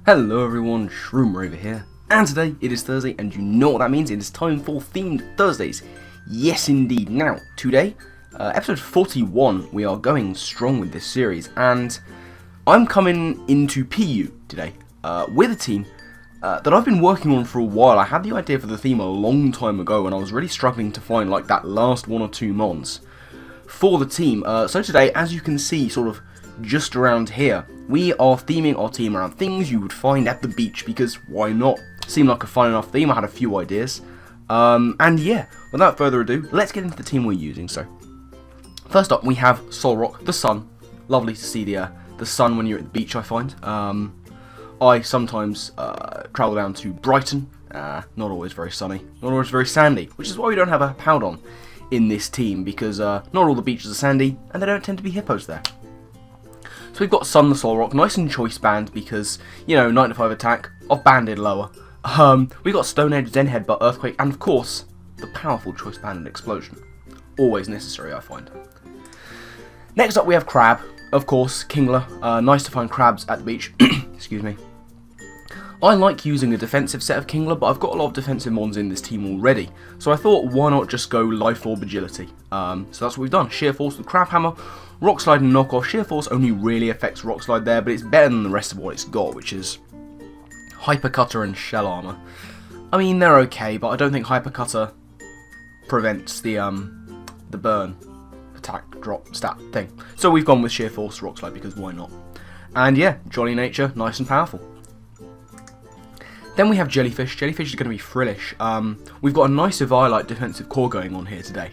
Hello everyone, Shroomraver here, and today it is Thursday, and you know what that means, it is time for Themed Thursdays. Yes indeed. Now, today, episode 41, we are going strong with this series, and I'm coming into PU today, with a team that I've been working on for a while. I had the idea for the theme a long time ago, and I was really struggling to find like that last one or two mons for the team. So today, as you can see, sort of just around here, we are theming our team around things you would find at the beach, because why not? Seemed like a fun enough theme. I had a few ideas. And yeah, without further ado, let's get into the team we're using. So, first up, we have Solrock, the sun. Lovely to see the sun when you're at the beach, I find. I sometimes travel down to Brighton. Not always very sunny, not always very sandy, which is why we don't have a Powdon in this team, because not all the beaches are sandy, and there don't tend to be hippos there. So we've got Sun the Solrock, nice and choice banned because, you know, 9-5 attack, I've banded lower. We've got Stone Edge, Zen Headbutt, Earthquake, and of course, the powerful choice band and Explosion. Always necessary, I find. Next up we have Crab, of course, Kingler. Nice to find crabs at the beach. Excuse me. I like using a defensive set of Kingler, but I've got a lot of defensive mons in this team already. So I thought, why not just go Life Orb Agility? So that's what we've done. Sheer Force with Crab Hammer, Rock Slide and Knockoff. Sheer Force only really affects Rock Slide there, but it's better than the rest of what it's got, which is Hyper Cutter and Shell Armor. I mean, they're okay, but I don't think Hyper Cutter prevents the burn attack drop stat thing. So we've gone with Sheer Force Rock Slide because why not? And yeah, Jolly Nature, nice and powerful. Then we have Jellyfish. Jellyfish is going to be Frillish. We've got a nice Eviolite defensive core going on here today.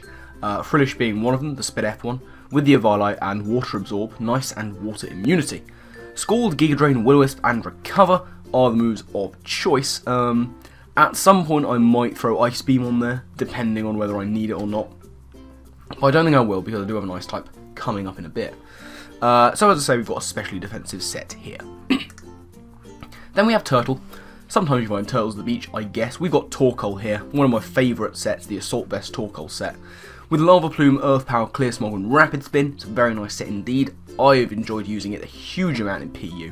Frillish being one of them, the Spit F one, with the Eviolite and Water Absorb, nice and Water Immunity. Scald, Giga Drain, Will-O-Wisp, and Recover are the moves of choice. At some point I might throw Ice Beam on there, depending on whether I need it or not. But I don't think I will, because I do have an Ice type coming up in a bit. So as I say, we've got a specially defensive set here. Then we have Turtle. Sometimes you find turtles at the beach, I guess. We've got Torkoal here, one of my favourite sets, the Assault Vest Torkoal set. With Lava Plume, Earth Power, Clear Smog and Rapid Spin, it's a very nice set indeed. I've enjoyed using it a huge amount in PU.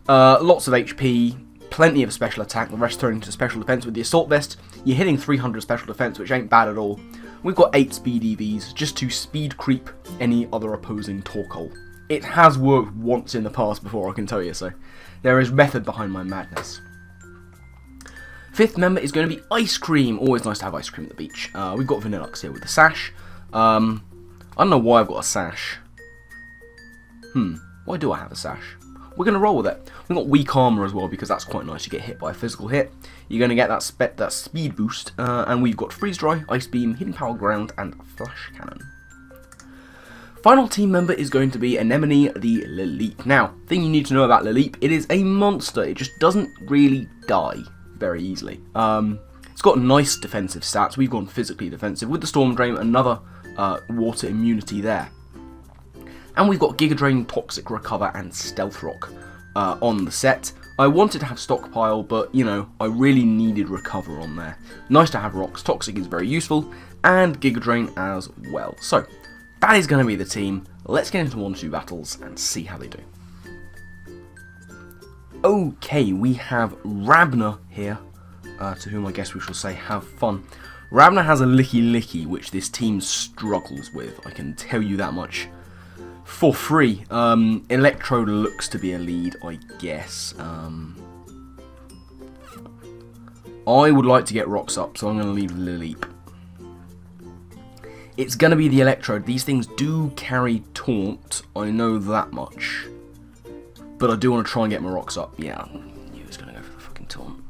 Lots of HP, plenty of special attack, the rest turning to special defense. With the Assault Vest, you're hitting 300 special defense, which ain't bad at all. We've got 8 speed EVs, just to speed creep any other opposing Torkoal. It has worked once in the past before, I can tell you, so there is method behind my madness. Fifth member is going to be Ice Cream. Always nice to have Ice Cream at the beach. We've got Vanillux here with the Sash. I don't know why I've got a Sash. Why do I have a Sash? We're going to roll with it. We've got Weak Armor as well, because that's quite nice. You get hit by a physical hit. You're going to get that speed boost. And we've got Freeze Dry, Ice Beam, Hidden Power Ground, and Flash Cannon. Final team member is going to be Anemone the Lileep. Now, thing you need to know about Lileep, it is a monster. It just doesn't really die very easily. It's got nice defensive stats. We've gone physically defensive with the Storm Drain, another water immunity there. And we've got Giga Drain, Toxic Recover, and Stealth Rock on the set. I wanted to have Stockpile, but, you know, I really needed Recover on there. Nice to have Rocks. Toxic is very useful, and Giga Drain as well. So, that is going to be the team. Let's get into 1-2 battles and see how they do. Okay, we have Rabna here, to whom I guess we shall say have fun. Rabna has a Licky, which this team struggles with, I can tell you that much. For free, Electrode looks to be a lead, I guess. I would like to get Rocks up, so I'm going to leave Lileep. It's going to be the Electrode. These things do carry Taunt, I know that much. But I do want to try and get my Rocks up. Yeah, I knew I was going to go for the fucking Taunt.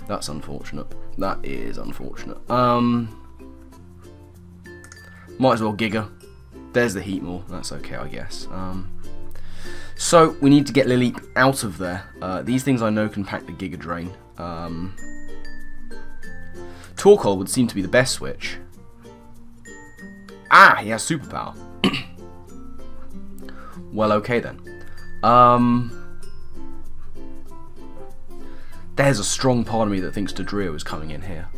That's unfortunate. That is unfortunate. Might as well Giga. There's the Heat Maul. That's okay, I guess. So, we need to get Lileep out of there. These things I know can pack the Giga Drain. Torkoal would seem to be the best switch. Ah, he has Superpower. Well, okay then. There's a strong part of me that thinks Dodrio is coming in here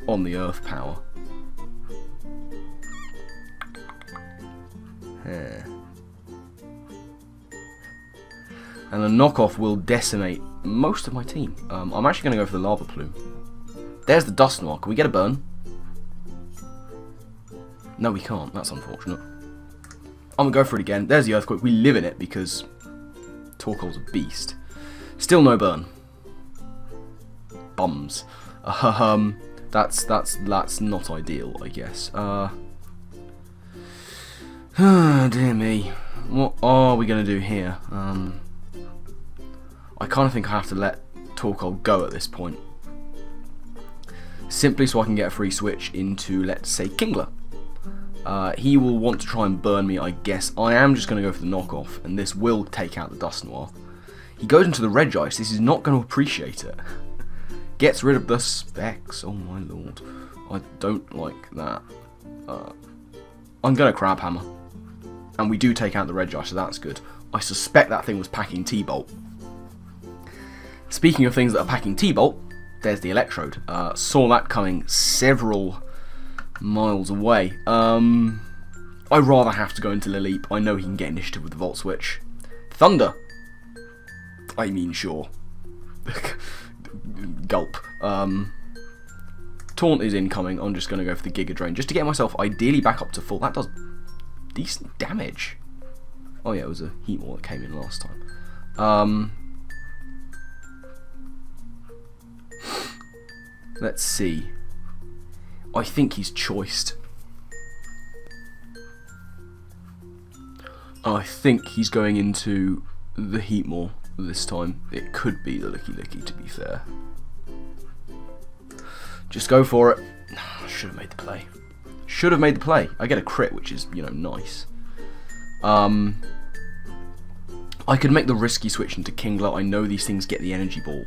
on the Earth Power. And a knockoff will decimate most of my team. I'm actually going to go for the lava plume. There's the dust noir. Can we get a burn? No, we can't. That's unfortunate. I'm going to go for it again. There's the earthquake. We live in it because Torkoal's a beast. Still no burn. Bums. That's not ideal, I guess. Dear me. What are we going to do here? I kind of think I have to let Torkoal go at this point. Simply so I can get a free switch into, let's say, Kingler. He will want to try and burn me, I guess. I am just going to go for the knockoff, and this will take out the Dust Noir. He goes into the Red Ice. This is not going to appreciate it. Gets rid of the specs. Oh my lord. I don't like that. I'm going to Crab Hammer. And we do take out the Red Ice, so that's good. I suspect that thing was packing T-Bolt. Speaking of things that are packing T-Bolt, there's the Electrode. Saw that coming several miles away. I'd rather have to go into Lilleep. I know he can get initiative with the Volt Switch. Thunder. I mean, sure. Gulp. Taunt is incoming. I'm just going to go for the Giga Drain just to get myself ideally back up to full. That does decent damage. Oh yeah, it was a Heat Wall that came in last time. Let's see. I think he's choiced. I think he's going into the Heatmore this time. It could be the Licky Licky, to be fair. Just go for it. Should have made the play. Should have made the play. I get a crit, which is, you know, nice. I could make the risky switch into Kingler. I know these things get the energy ball.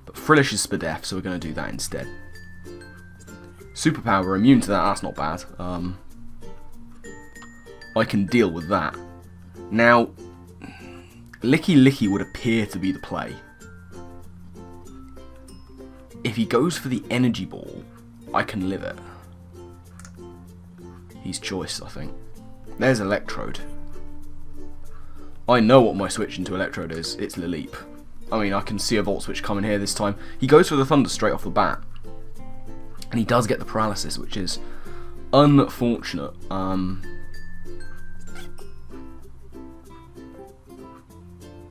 But Frillish is Spadef, so we're going to do that instead. Superpower, we're immune to that. That's not bad. I can deal with that. Now, Licky Licky would appear to be the play. If he goes for the energy ball, I can live it. He's choice, I think. There's Electrode. I know what my switch into Electrode is. It's Lilleep. I mean, I can see a Volt Switch coming here this time. He goes for the Thunder straight off the bat. And he does get the paralysis, which is unfortunate.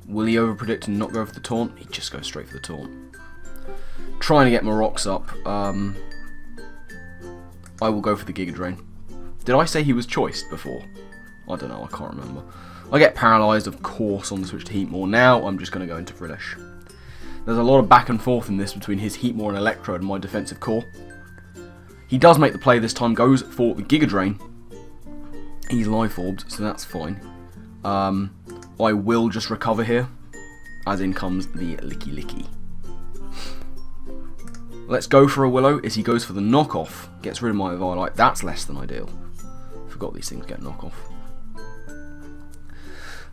Will he overpredict and not go for the taunt? He just goes straight for the taunt. Trying to get my rocks up. I will go for the Giga Drain. Did I say he was choiced before? I don't know, I can't remember. I get paralysed, of course, on the switch to Heatmore. Now I'm just going to go into Frillish. There's a lot of back and forth in this between his Heatmore and Electrode and my defensive core. He does make the play this time, goes for the Giga Drain. He's life orbed, so that's fine. I will just recover here, as in comes the Licky Licky. Let's go for a Willow, as he goes for the knockoff. Gets rid of my Violet. That's less than ideal. Forgot these things get knockoff.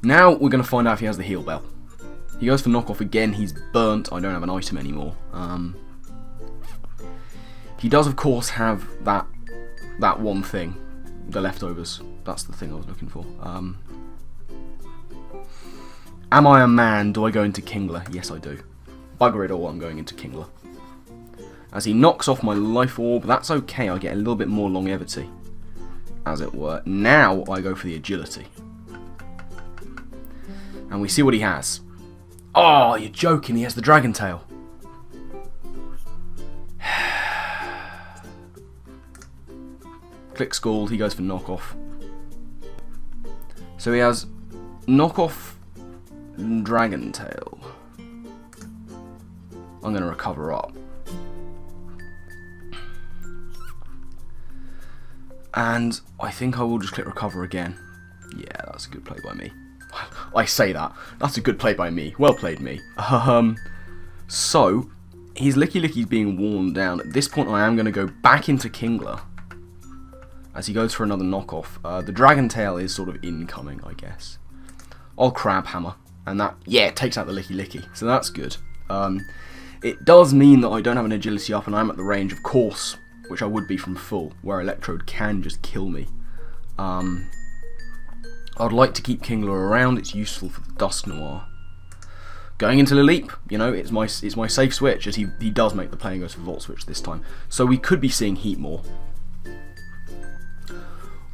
Now we're going to find out if he has the heal bell. He goes for knockoff again. He's burnt. I don't have an item anymore. He does, of course, have that one thing. The leftovers. That's the thing I was looking for. Am I a man? Do I go into Kingler? Yes, I do. Bugger it all, I'm going into Kingler. As he knocks off my life orb, that's okay. I get a little bit more longevity, as it were. Now I go for the agility. And we see what he has. Oh, you're joking. He has the Dragon Tail. Click Scald. He goes for knockoff. So he has knockoff Dragon Tail. I'm going to recover up. And I think I will just click recover again. Yeah, that's a good play by me. I say that. That's a good play by me. Well played, me. So, his Licky Licky's being worn down. At this point, I am going to go back into Kingler. As he goes for another knockoff. The Dragon Tail is sort of incoming, I guess. I'll Crab Hammer. And that, yeah, it takes out the Licky Licky. So that's good. It does mean that I don't have an agility up and I'm at the range, of course, which I would be from full, where Electrode can just kill me. I'd like to keep Kingler around. It's useful for the Dusk Noir. Going into the Leap, you know, it's my safe switch, as he does make the playing goes for Volt Switch this time. So we could be seeing Heat more.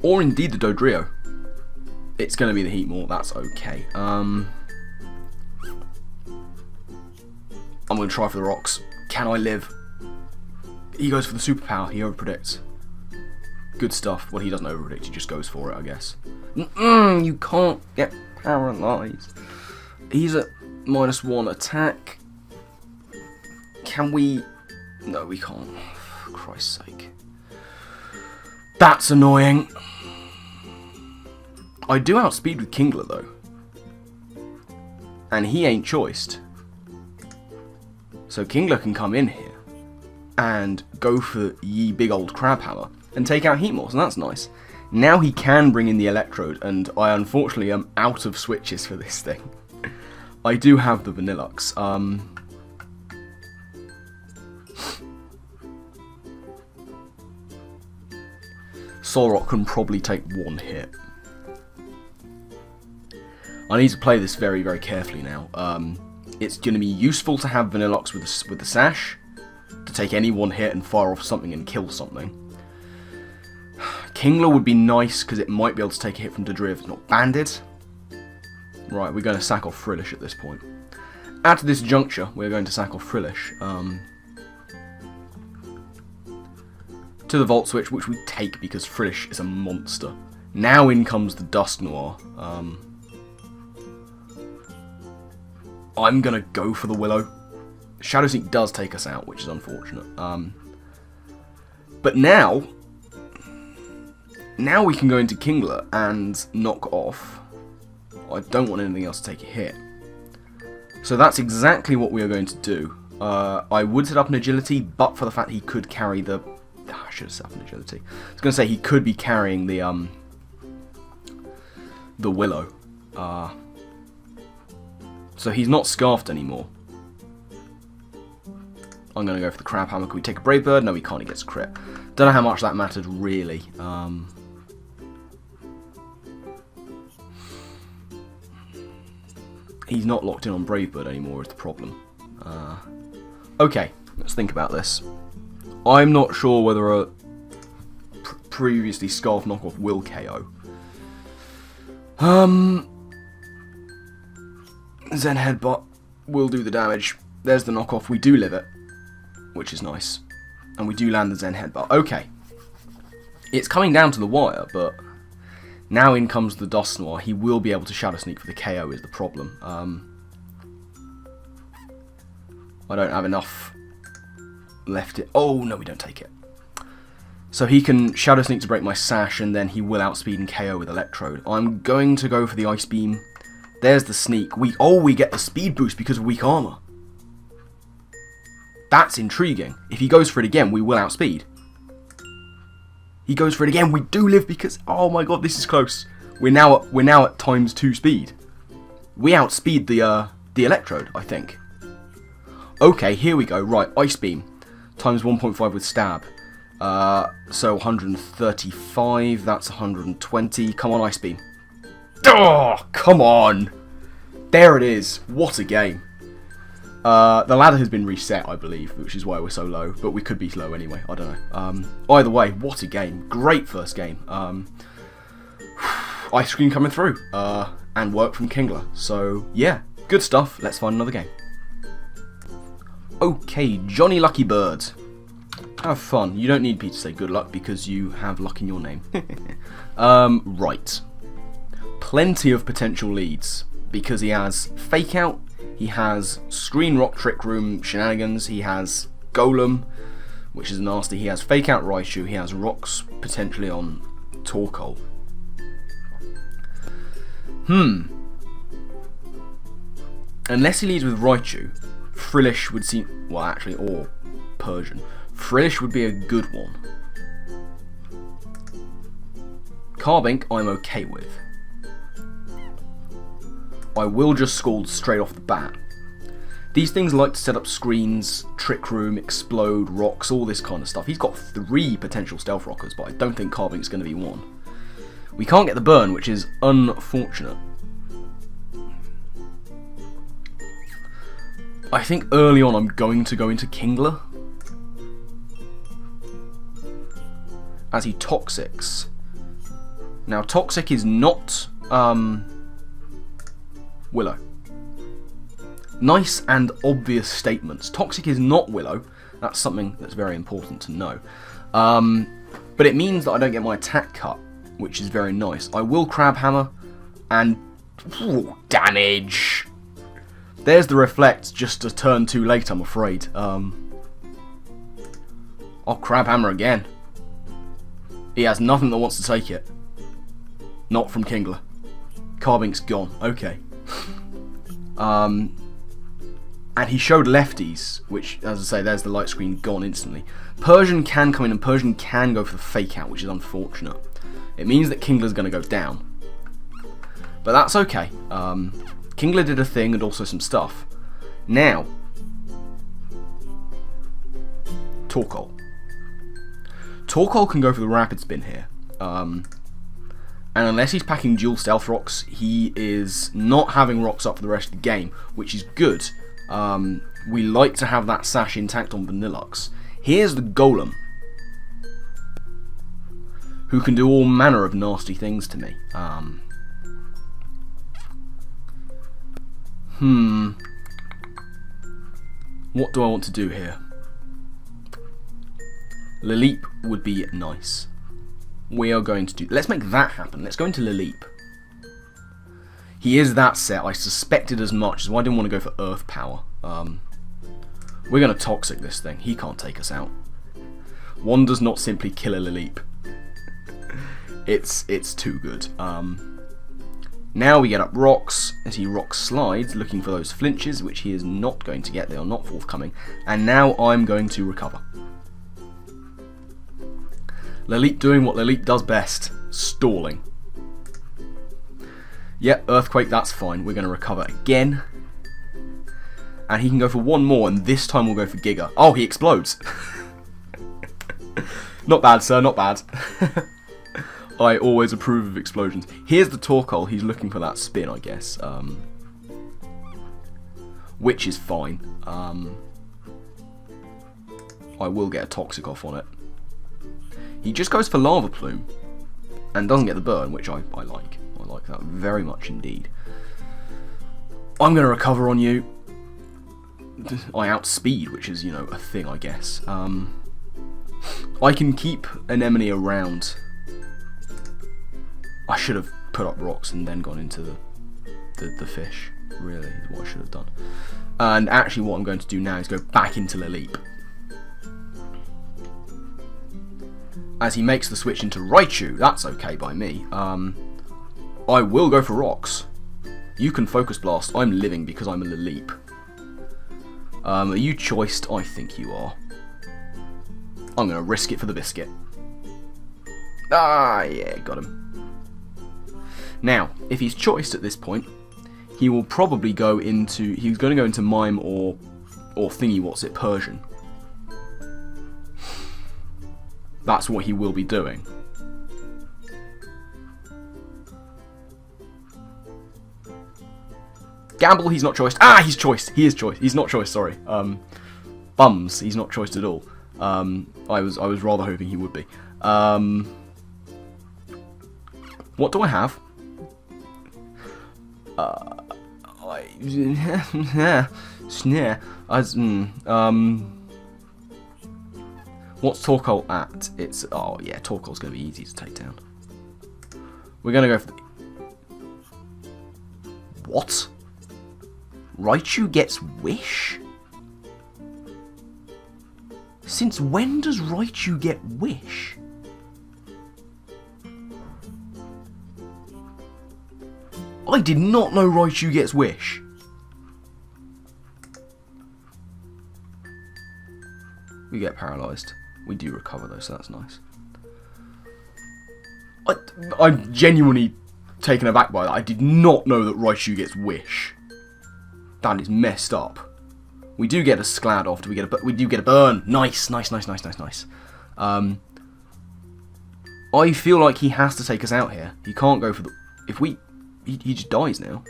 Or indeed the Dodrio. It's going to be the Heat more, that's okay. I'm going to try for the rocks. Can I live? He goes for the superpower, he overpredicts. Good stuff. Well, he doesn't overpredict, he just goes for it, I guess. You can't get paralyzed. He's at -1 attack. Can we... No, we can't. For Christ's sake. That's annoying. I do outspeed with Kingler, though. And he ain't choiced. So Kingler can come in here and go for ye big old crab hammer and take out Heatmore, so that's nice. Now he can bring in the Electrode, and I unfortunately am out of switches for this thing. I do have the Vanillux. Solrock can probably take one hit. I need to play this very, very carefully now. It's going to be useful to have Vanillux with the Sash, to take any one hit and fire off something and kill something. Kingler would be nice, because it might be able to take a hit from Dodrio if it's not banded. Right, we're going to sack off Frillish at this point. At this juncture, we're going to sack off Frillish. To the Volt Switch, which we take because Frillish is a monster. Now in comes the Dusk Noir. I'm going to go for the Willow. Shadow Sneak does take us out, which is unfortunate. But now we can go into Kingler and knock off. I don't want anything else to take a hit. So that's exactly what we are going to do. I would set up an Agility, but for the fact he could carry the... I should have set up an Agility. I was going to say he could be carrying the Willow. So he's not Scarfed anymore. I'm going to go for the Crab Hammer. Can we take a Brave Bird? No, we can't. He gets a crit. Don't know how much that mattered, really. He's not locked in on Brave Bird anymore is the problem. Okay, let's think about this. I'm not sure whether a previously Scarf knockoff will KO. Zen Headbutt will do the damage. There's the knockoff. We do live it, which is nice. And we do land the Zen Headbutt. Okay. It's coming down to the wire, but now in comes the Dusk Noir. He will be able to Shadow Sneak for the KO is the problem. I don't have enough left. Oh, no, we don't take it. So he can Shadow Sneak to break my Sash, and then he will outspeed and KO with Electrode. I'm going to go for the Ice Beam. There's the Sneak. We get the speed boost because of weak armor. That's intriguing. If he goes for it again, we will outspeed. He goes for it again. We do live because... Oh my god, this is close. We're now at ×2 speed. We outspeed the Electrode, I think. Okay, here we go. Right, Ice Beam. Times 1.5 with Stab. So 135. That's 120. Come on, Ice Beam. Oh, come on. There it is. What a game. The ladder has been reset, I believe, which is why we're so low. But we could be low anyway. I don't know. Either way, what a game. Great first game. Ice Cream coming through. And work from Kingler. So, yeah. Good stuff. Let's find another game. Okay, Johnny Lucky Bird. Have fun. You don't need me to say good luck because you have luck in your name. Right. Plenty of potential leads because he has Fake Out, he has Screen Rock Trick Room Shenanigans, he has Golem, which is nasty, he has Fake Out Raichu, he has Rocks potentially on Torkoal. Unless he leads with Raichu, Frillish would seem... Well, actually, or Persian. Frillish would be a good one. Carbink, I'm okay with. I will just Scald straight off the bat. These things like to set up screens, trick room, explode, rocks, all this kind of stuff. He's got 3 potential stealth rockers, but I don't think Carving's going to be one. We can't get the burn, which is unfortunate. I think early on I'm going to go into Kingler, as he Toxics. Now Toxic is not Willow. Nice and obvious statements. Toxic is not Willow. That's something that's very important to know. But it means that I don't get my attack cut, which is very nice. I will Crab Hammer, and damage. There's the Reflect, just a turn too late, I'm afraid. I'll Crab Hammer again. He has nothing that wants to take it. Not from Kingler. Carbink's gone. Okay. And he showed lefties, which, as I say, there's the light screen gone instantly. Persian can come in, and Persian can go for the fake out, which is unfortunate. It means that Kingler's going to go down. But that's okay. Kingler did a thing and also some stuff. Now, Torkoal. Torkoal can go for the rapid spin here. And unless he's packing dual stealth rocks, he is not having rocks up for the rest of the game, which is good. We like to have that sash intact on Vanillux. Here's the Golem, who can do all manner of nasty things to me. What do I want to do here? Laleep would be nice. We are going to do... Let's make that happen. Let's go into Laleep. He is that set. I suspected as much, so I didn't want to go for Earth Power. We're going to Toxic this thing. He can't take us out. One does not simply kill a Laleep. It's too good. Now we get up rocks, as he rock slides, looking for those flinches, which he is not going to get. They are not forthcoming. And now I'm going to recover. Laleep doing what Laleep does best. Stalling. Yep, Earthquake, that's fine. We're going to recover again. And he can go for one more, and this time we'll go for Giga. Oh, he explodes. Not bad, sir, not bad. I always approve of explosions. Here's the Torkoal. He's looking for that spin, I guess. Which is fine. I will get a Toxic off on it. He just goes for Lava Plume and doesn't get the burn, which I like. I like that very much indeed. I'm going to recover on you. I outspeed, which is, you know, a thing, I guess. I can keep Anemone around. I should have put up rocks and then gone into the fish, really, is what I should have done. And actually what I'm going to do now is go back into Laleep. As he makes the switch into Raichu, that's okay by me. I will go for rocks. You can Focus Blast. I'm living because I'm a Laleep. Are you choiced? I think you are. I'm going to risk it for the biscuit. Ah, yeah, got him. Now, if he's choiced at this point, he will probably go into... He's going to go into Mime or Thingy-What's-It Persian. That's what he will be doing. Gamble, he's not choiced. Ah, he's choiced. He is choiced. He's not choiced, sorry. Bums, he's not choiced at all. I was rather hoping he would be. What do I have? Snare. What's Torkoal at? It's... Oh, yeah, Torkoal's going to be easy to take down. We're going to go for... What? Raichu gets Wish? Since when does Raichu get Wish? I did not know Raichu gets Wish. We get paralysed. We do recover though, so that's nice. I'm genuinely taken aback by that. I did not know that Raichu gets Wish. That is messed up. We do get a Sclad off. We do get a burn. Nice. I feel like he has to take us out here. He can't go for the... He just dies now.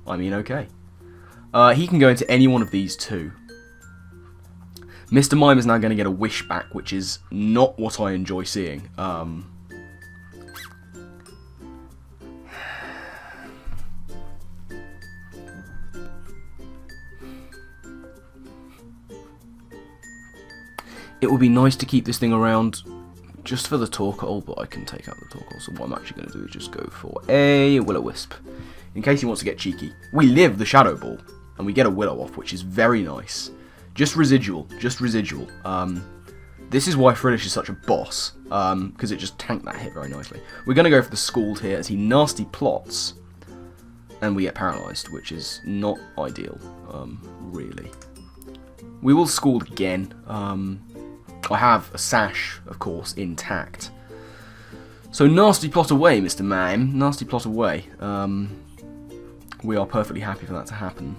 I mean, okay. He can go into any one of these two. Mr. Mime is now going to get a wish back, which is not what I enjoy seeing. It would be nice to keep this thing around just for the Torkoal, but I can take out the Torkoal, so what I'm actually going to do is just go for a Will-O-Wisp. In case he wants to get cheeky. We live the Shadow Ball, and we get a Willow off, which is very nice. Just residual. This is why Frillish is such a boss, because it just tanked that hit very nicely. We're going to go for the Scald here as he nasty plots, and we get paralysed, which is not ideal, really. We will Scald again. I have a Sash, of course, intact. So nasty plot away, Mr. Mime. Nasty plot away. We are perfectly happy for that to happen.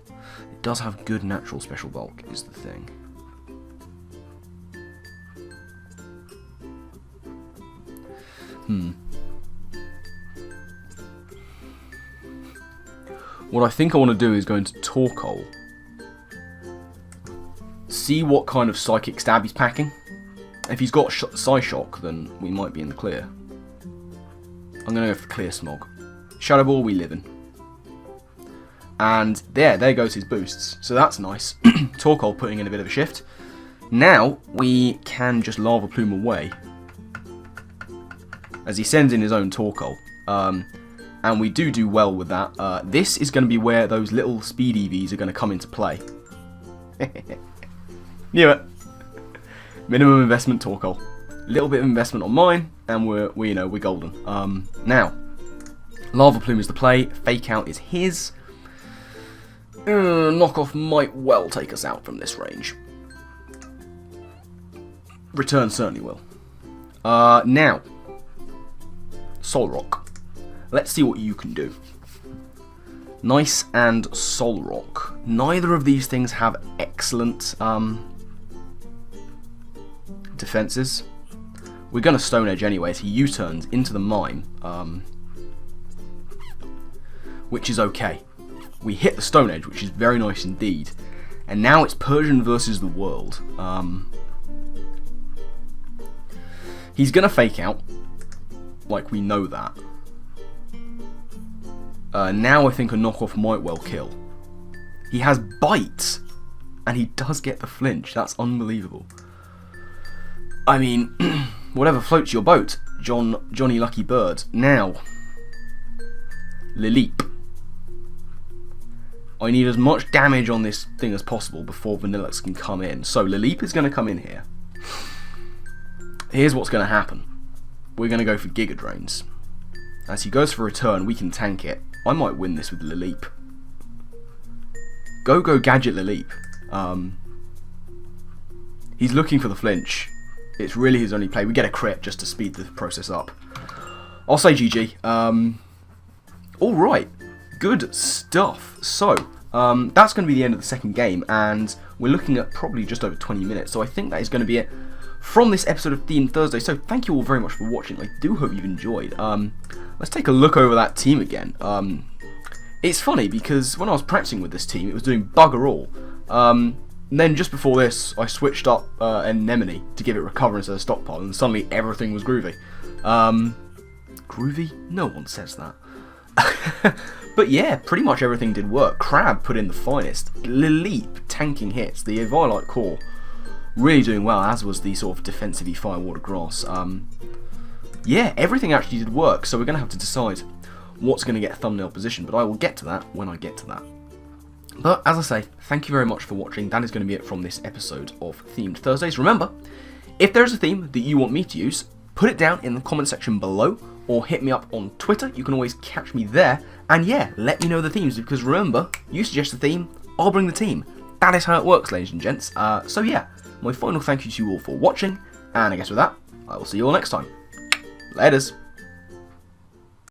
It does have good natural special bulk, is the thing. What I think I want to do is go into Torkoal. See what kind of Psychic Stab he's packing. If he's got Psyshock, then we might be in the clear. I'm going to go for Clear Smog. Shadow Ball, we live in. And there goes his boosts. So that's nice. Torkoal putting in a bit of a shift. Now, we can just Lava Plume away. As he sends in his own Torkoal. And we do well with that. This is going to be where those little speed EVs are going to come into play. Knew it. Minimum investment Torkoal. Little bit of investment on mine, and we're golden. Now, Lava Plume is the play. Fake Out is his. Knockoff might well take us out from this range. Return certainly will. Now, Solrock. Let's see what you can do. Nice and Solrock. Neither of these things have excellent defenses. We're going to Stone Edge anyway, as he U-turns into the Mime, which is okay. We hit the Stone Edge, which is very nice indeed. And now it's Persian versus the world. He's going to Fake Out, like we know that. Now I think a knockoff might well kill. He has Bite, and he does get the flinch. That's unbelievable. I mean, whatever floats your boat, Johnny Lucky Bird. Now, Lileep. I need as much damage on this thing as possible before Vanillux can come in. So Lileep is going to come in here. Here's what's going to happen. We're going to go for Giga Drains. As he goes for Return, we can tank it. I might win this with Lileep. Go Gadget Lileep. He's looking for the flinch. It's really his only play. We get a crit just to speed the process up. I'll say GG. Alright. Good stuff. So, that's going to be the end of the second game, and we're looking at probably just over 20 minutes. So I think that is going to be it from this episode of Themed Thursday. So thank you all very much for watching. I do hope you've enjoyed. Let's take a look over that team again. It's funny because when I was practicing with this team, it was doing bugger all. And then just before this, I switched up Anemone to give it Recover instead of Stockpile, and suddenly everything was groovy. Groovy? No one says that. But yeah, pretty much everything did work. Crab put in the finest. Lileep tanking hits. The Eviolite core really doing well, as was the sort of defensive-y Firewater Grass. Yeah, everything actually did work, so we're going to have to decide what's going to get thumbnail position, but I will get to that when I get to that. But, as I say, thank you very much for watching. That is going to be it from this episode of Themed Thursdays. Remember, if there's a theme that you want me to use, put it down in the comment section below, or hit me up on Twitter. You can always catch me there. And yeah, let me know the themes, because remember, you suggest the theme, I'll bring the team. That is how it works, ladies and gents. So yeah, my final thank you to you all for watching, and I guess with that, I will see you all next time. Laters.